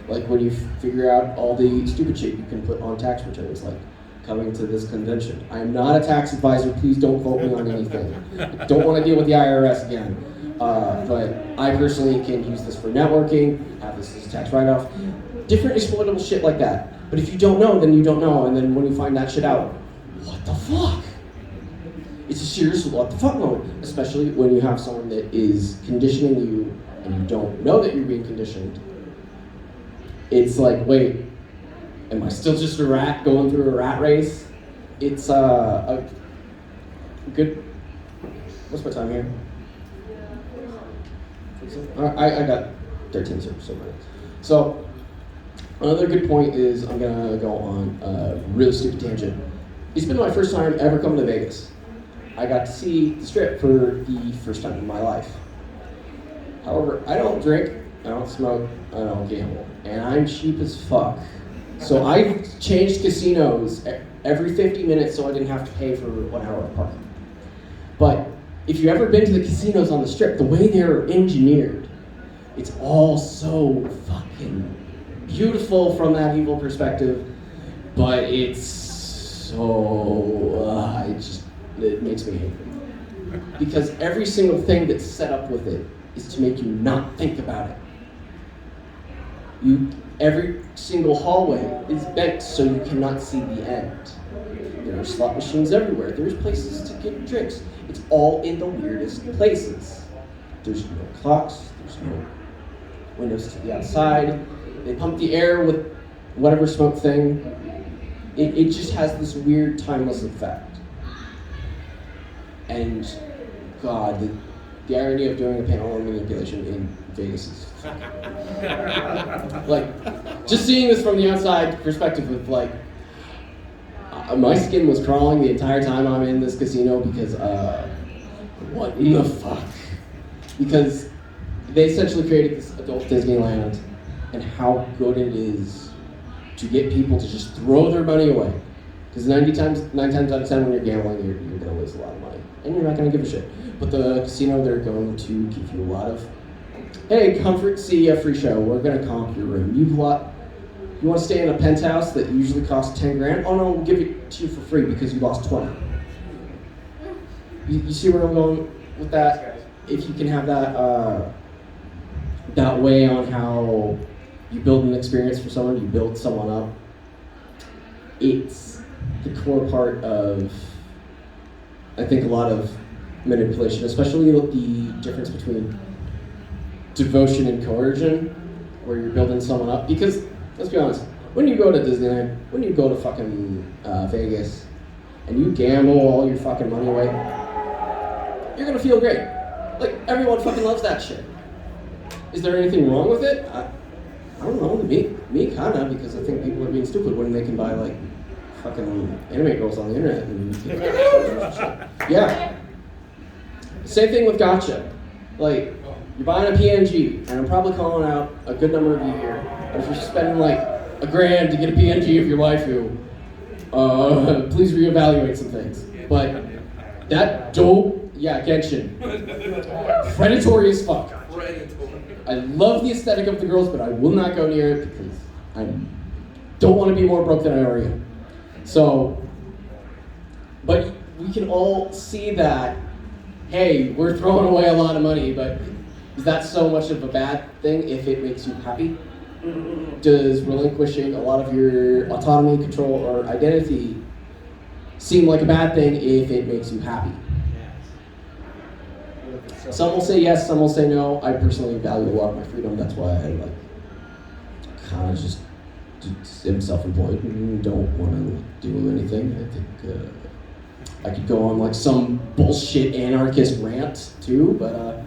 Like when you figure out all the stupid shit you can put on tax returns, like coming to this convention. I am not a tax advisor. Please don't quote me on anything. I don't want to deal with the IRS again. But I personally can use this for networking, have this as a tax write-off, different exploitable shit like that. But if you don't know, then you don't know, and then when you find that shit out, what the fuck? It's a serious what the fuck moment, especially when you have someone that is conditioning you and you don't know that you're being conditioned. It's like, wait, am I still just a rat going through a rat race? It's a good, what's my time here? I got 13 so minutes. So another good point is I'm gonna go on a really stupid tangent. It's been my first time ever coming to Vegas. I got to see the Strip for the first time in my life. However, I don't drink, I don't smoke, I don't gamble, and I'm cheap as fuck. So I changed casinos every 50 minutes so I didn't have to pay for 1 hour of parking. But if you've ever been to the casinos on the Strip, the way they're engineered, it's all so fucking beautiful from that evil perspective, but it's so, it makes me angry. Because every single thing that's set up with it is to make you not think about it. Every single hallway is bent so you cannot see the end. There are slot machines everywhere. There's places to get drinks. It's all in the weirdest places. There's no clocks, there's no windows to the outside. They pump the air with whatever smoke thing. It just has this weird timeless effect. And God, the irony of doing a panel manipulation in Vegas is like, just seeing this from the outside perspective of like, my skin was crawling the entire time I'm in this casino because, what in the fuck? Because they essentially created this adult Disneyland and how good it is to get people to just throw their money away. Because 9 times out of 10 when you're gambling, you're gonna waste a lot of money. And you're not gonna give a shit. But the casino, they're going to give you a lot of, hey, comfort, see a free show. We're gonna comp your room. You want to stay in a penthouse that usually costs 10 grand? Oh no, we'll give it to you for free because you lost 20. You see where I'm going with that? If you can have that way on how you build an experience for someone, you build someone up. It's the core part of, I think, a lot of manipulation, especially the difference between devotion and coercion, where you're building someone up. Because, let's be honest, when you go to Disneyland, when you go to fucking Vegas, and you gamble all your fucking money away, you're gonna feel great. Like, everyone fucking loves that shit. Is there anything wrong with it? I don't know, me kinda, because I think people are being stupid when they can buy, like, fucking anime girls on the internet and yeah. Same thing with gacha. Like, you're buying a PNG, and I'm probably calling out a good number of you here, but if you're spending like $1 grand to get a PNG of your waifu, please reevaluate some things. But that dope, yeah, Genshin. Predatory as fuck. I love the aesthetic of the girls, but I will not go near it because I don't want to be more broke than I already am. So, but we can all see that, hey, we're throwing away a lot of money, but is that so much of a bad thing if it makes you happy? Does relinquishing a lot of your autonomy, control, or identity seem like a bad thing if it makes you happy? Some will say yes, some will say no. I personally value a lot of my freedom. That's why I like kind of just am self-employed and don't want to do anything. I think I could go on like some bullshit anarchist rant too, but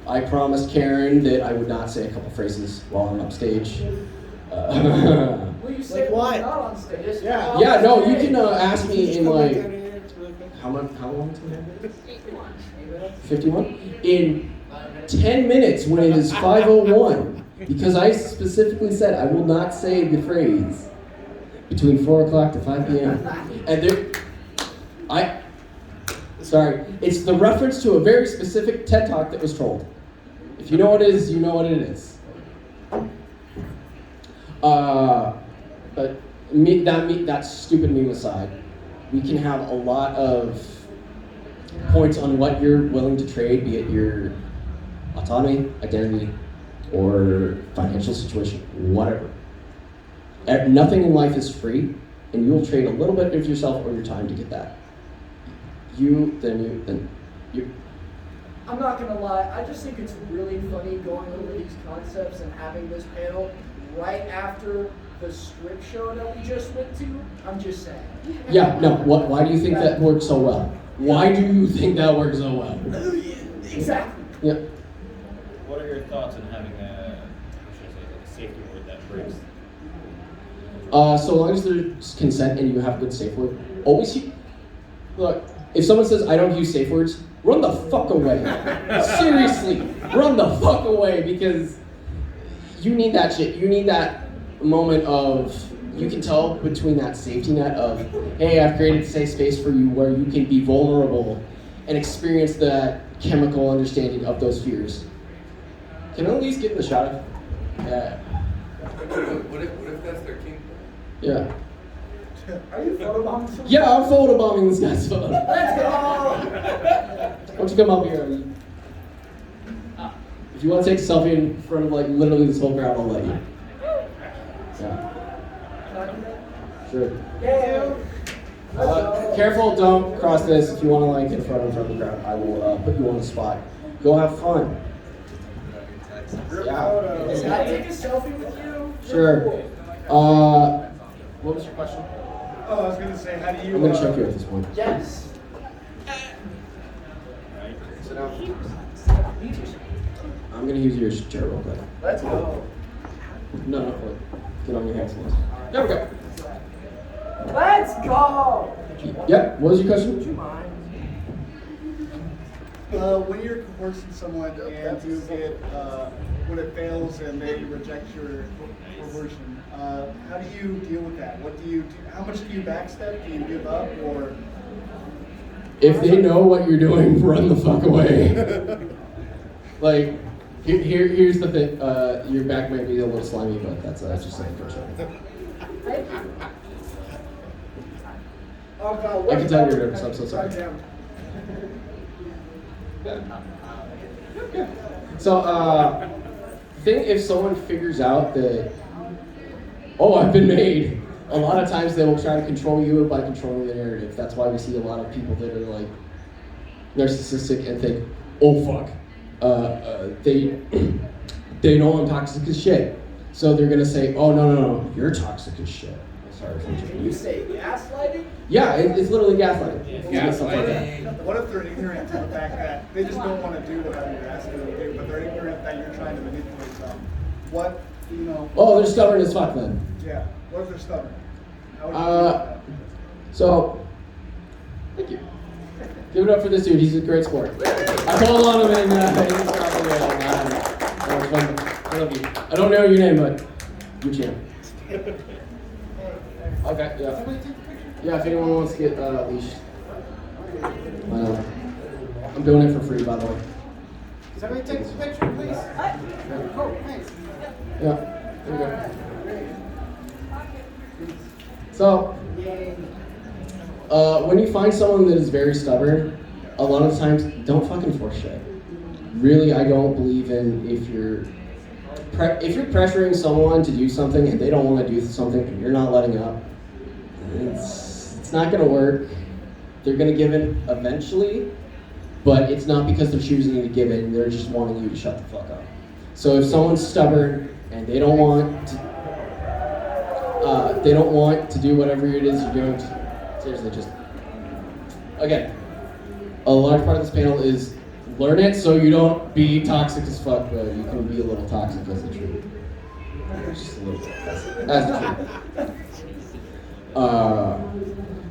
I promised Karen that I would not say a couple phrases while I'm upstage. Well, you say Like what? not on stage. Yeah. Yeah, no, you can ask me in like, how long do we have? 51? In 10 minutes when it is 5:01. Because I specifically said I will not say the phrase between 4 o'clock to 5 p.m. And sorry, it's the reference to a very specific TED Talk that was trolled. If you know what it is, you know what it is. But that stupid meme aside, we can have a lot of points on what you're willing to trade, be it your autonomy, identity, or financial situation, whatever. Nothing in life is free, and you'll trade a little bit of yourself or your time to get that. Then you. I'm not gonna lie, I just think it's really funny going over these concepts and having this panel right after the strip show that we just went to. I'm just saying. Yeah, no, why do you think that works so well? Why do you think that works so well? Exactly. Yeah. What are your thoughts on having a, how should I say, like a safety word that breaks? So long as there's consent and you have a good safe word, always look. If someone says I don't use safe words, run the fuck away. Seriously, run the fuck away, because you need that shit. You need that moment of, you can tell between that safety net of, hey, I've created a safe space for you where you can be vulnerable and experience that chemical understanding of those fears. Can I at least get the shot of? Yeah. What if that's their king? Yeah. Are you photobombing someone? Yeah, I'm photobombing this guy's phone. Let's go! Why don't you come up here? If you want to take a selfie in front of like literally this whole crowd, I'll let you. Yeah. Can I do that? Sure. Yeah. Let's go. Careful, don't cross this. If you want to like get in front of the crowd, I will put you on the spot. Go have fun. Yeah. Can I take a selfie with you? Sure. What was your question? Oh, I was going to say, how do you... I'm gonna check you at this point. Yes. Sit down. I'm gonna use your chair real quick. Let's go. No, quick. Get on your hands, please. There we go. Let's go! Yep. What was your Would you question? mind? When you're coercing someone and you get, when it fails and they reject your coercion, how do you deal with that? What do you do? How much do you backstep? Do you give up, or? If they know what you're doing, run the fuck away. Like, here's the thing. Your back might be a little slimy, but that's just saying for sure. Thank you. Oh, God, I can tell you're nervous. I'm so sorry. So, think if someone figures out that, oh, I've been made, a lot of times they will try to control you by controlling the narrative. That's why we see a lot of people that are like narcissistic and think, oh fuck, they know I'm toxic as shit. So they're gonna say, oh no, you're toxic as shit. Sorry for Can you say gaslighting? Yeah, it's literally gaslighting. Yeah, Stuff like that. What if they're ignorant to the fact that they just don't want to do whatever you're asking them to do, but they're ignorant that you're trying to manipulate them? What, you know? Oh, they're stubborn as fuck then. Yeah. What if they're stubborn? How would you deal with that? So, thank you. Give it up for this dude. He's a great sport. I called on him and he's probably that was fun. I love you. I don't know your name, but you champ. Okay, yeah. Yeah, if anyone wants to get leashed. I'm doing it for free, by the way. Somebody take a picture, please. Oh, thanks. Yeah, there you go. So, when you find someone that is very stubborn, a lot of times, don't fucking force shit. Really, I don't believe in if you're pressuring someone to do something and they don't want to do something and you're not letting up, it's not going to work. They're going to give in eventually, but it's not because they're choosing to give in, they're just wanting you to shut the fuck up. So if someone's stubborn and they don't want to do whatever it is you're doing, seriously, just, again, a large part of this panel is learn it so you don't be toxic as fuck, but you can be a little toxic as the truth. Just a little bit. As the truth.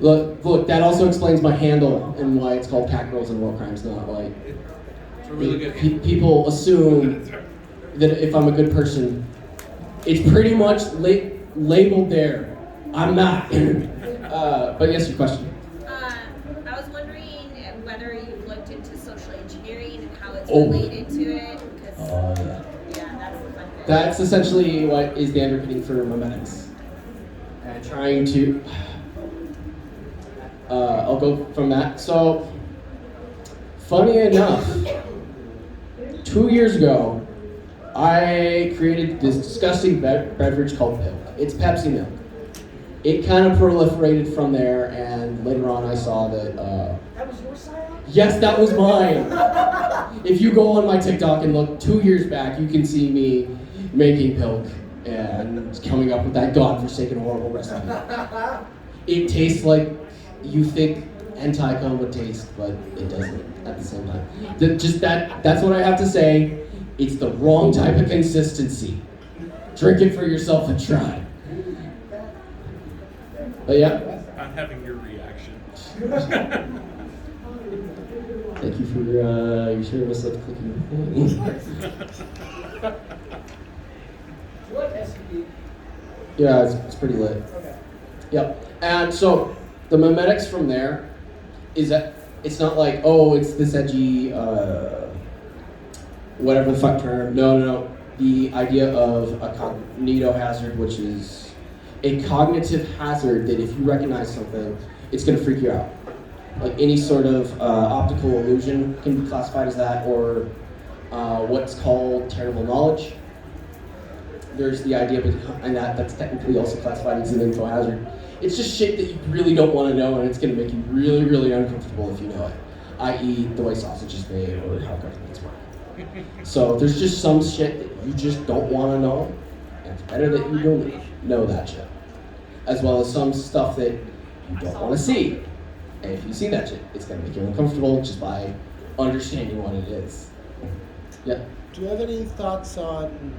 Look, that also explains my handle and why it's called Cat Girls and War Crimes, not like It's a really good. people assume that if I'm a good person, it's pretty much labeled there. I'm not. But yes, your question. I was wondering whether you've looked into social engineering and how it's Oh. related to it. Because, Yeah. yeah, that's the fun bit. That's essentially what is the underpinning for memetics. And trying to... I'll go from that. So, funny enough, 2 years ago, I created this disgusting beverage called Milk. It's Pepsi milk. It kind of proliferated from there, and later on I saw that, That was your scion? yes, that was mine. If you go on my TikTok and look 2 years back, you can see me making Pilk and coming up with that godforsaken horrible recipe. It tastes like you think hentai would taste, but it doesn't at the same time. That's what I have to say. It's the wrong type of consistency. Drink it for yourself and try. But yeah. I'm having your reaction. Thank you for your service of clicking the thing. You like SCP? Yeah, it's pretty lit. Okay. Yep. And so the memetics from there is that it's not like, oh, it's this edgy, whatever the fuck term. No. The idea of a cognitohazard, which is a cognitive hazard that if you recognize something, it's going to freak you out. Like any sort of optical illusion can be classified as that, or what's called terrible knowledge. There's the idea behind that's technically also classified as an info hazard. It's just shit that you really don't want to know, and it's going to make you really, really uncomfortable if you know it. I.e. the way sausage is made or how governments work. So there's just some shit that you just don't want to know, and it's better that you don't know that shit. As well as some stuff that you don't want to see. And if you see that shit, it's going to make you uncomfortable just by understanding what it is. Yeah. Do you have any thoughts on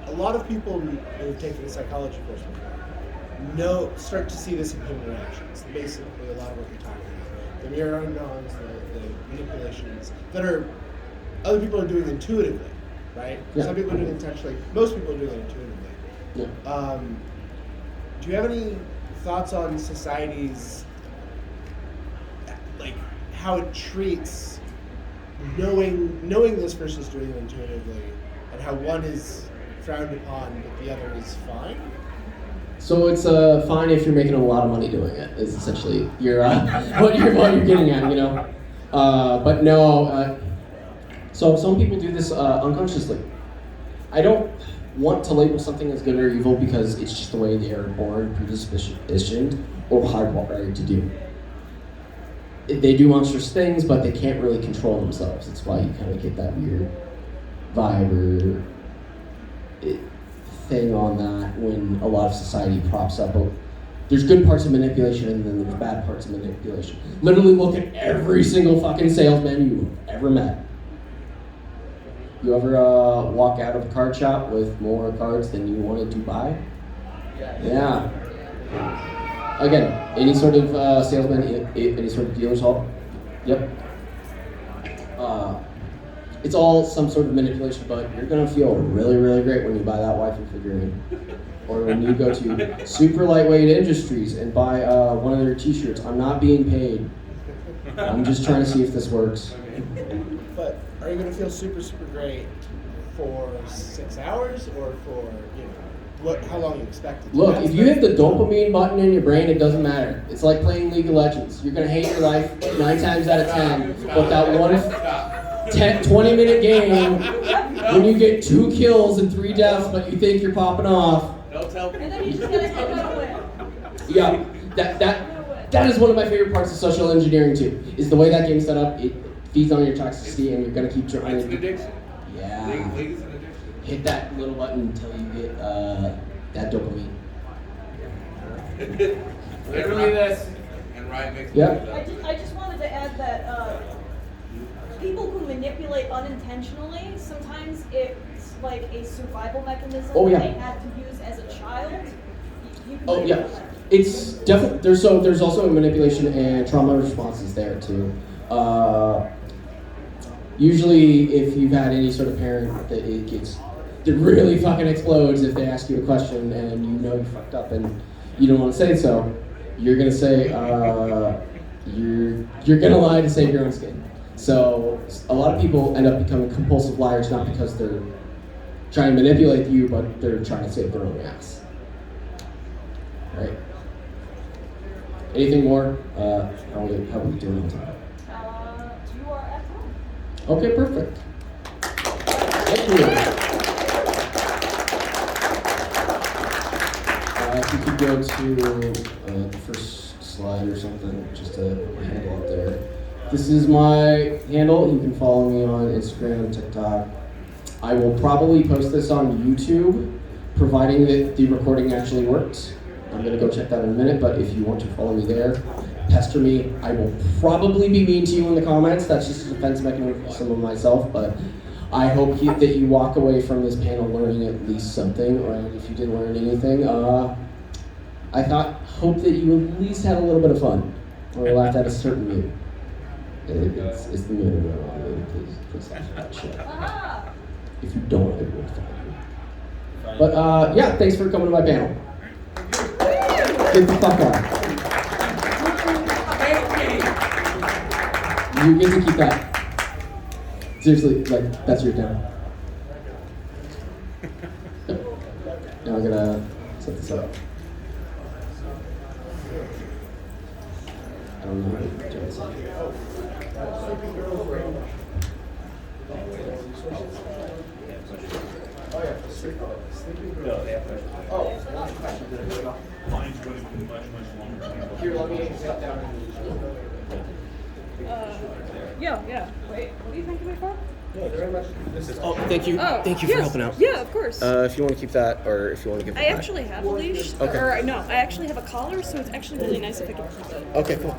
a lot of people who've taken a psychology course before start to see this in human interactions? Basically, a lot of what you're talking about. The mirror neurons, the manipulations that are other people are doing intuitively, right? Yeah. Some people are doing it intentionally. Most people are doing it intuitively. Yeah. Do you have any thoughts on society's, like, how it treats knowing this versus doing it intuitively, and how one is frowned upon but the other is fine? So it's fine if you're making a lot of money doing it. Is essentially what you're getting at, you know. But no. So some people do this unconsciously. I don't want to label something as good or evil because it's just the way they are born, predispositioned, or hardwired to do. They do monstrous things, but they can't really control themselves. That's why you kind of get that weird vibe or thing on that when a lot of society props up. There's good parts of manipulation and then there's bad parts of manipulation. Literally look at every single fucking salesman you've ever met. You ever walk out of a card shop with more cards than you wanted to buy? Yeah. Again, any sort of salesman, any sort of dealer's hall. Yep. It's all some sort of manipulation, but you're gonna feel really, really great when you buy that waifu figurine. Or when you go to Super Lightweight Industries and buy one of their t-shirts. I'm not being paid. I'm just trying to see if this works. But are you going to feel super, super great for 6 hours or for, how long you expect it to? Look, if you hit the dopamine button in your brain, it doesn't matter. It's like playing League of Legends. You're going to hate your life 9 times out of 10. But that one 20-minute game, when you get 2 kills and 3 deaths, but you think you're popping off. Don't tell me. And then you just gotta end up with. Yeah, that is one of my favorite parts of social engineering too, is the way that game's set up. It feeds on your toxicity and you're going to keep trying. It's an addiction. Yeah. League is an addiction. Hit that little button until you get that dopamine. Literally this. And Ryan makes Yep. I just wanted to add that people who manipulate unintentionally, sometimes it's like a survival mechanism Oh, yeah. that they had to use as a child. You can Oh yeah, it's definitely there's also manipulation and trauma responses there too. Usually, if you've had any sort of parent that it really fucking explodes if they ask you a question and you know you fucked up and you don't want to say so, you're gonna say you're gonna lie to save your own skin. So a lot of people end up becoming compulsive liars not because they're trying to manipulate you, but they're trying to save their own ass. Right? Anything more? How are we doing on time? You are at home. Okay, perfect. Thank you. If you could go to the first slide or something, just to put my handle up there. This is my handle. You can follow me on Instagram, TikTok. I will probably post this on YouTube, providing that the recording actually works. I'm gonna go check that in a minute, but if you want to follow me there, pester me. I will probably be mean to you in the comments. That's just a defense mechanism of myself, but I hope that you walk away from this panel learning at least something, or if you didn't learn anything, hope that you at least had a little bit of fun, or laughed at a certain meme. It's the meme that I want. Please laugh at that shit. If you don't, I will find you. But yeah, thanks for coming to my panel. Get the fuck out. You get to keep that. Seriously, like, that's your down. Now I'm gonna set this up. I don't know how to do this. Mine's going to be much longer. Here, let me sit down. Yeah. Wait, what do you think of my phone? No, very much. Oh, thank you. Oh, Thank you for yes. helping out. Yeah, of course. If you want to keep that, or if you want to give it I back. actually have a leash. Okay. Or no, I actually have a collar, so it's actually really nice if I can keep it. Okay, cool.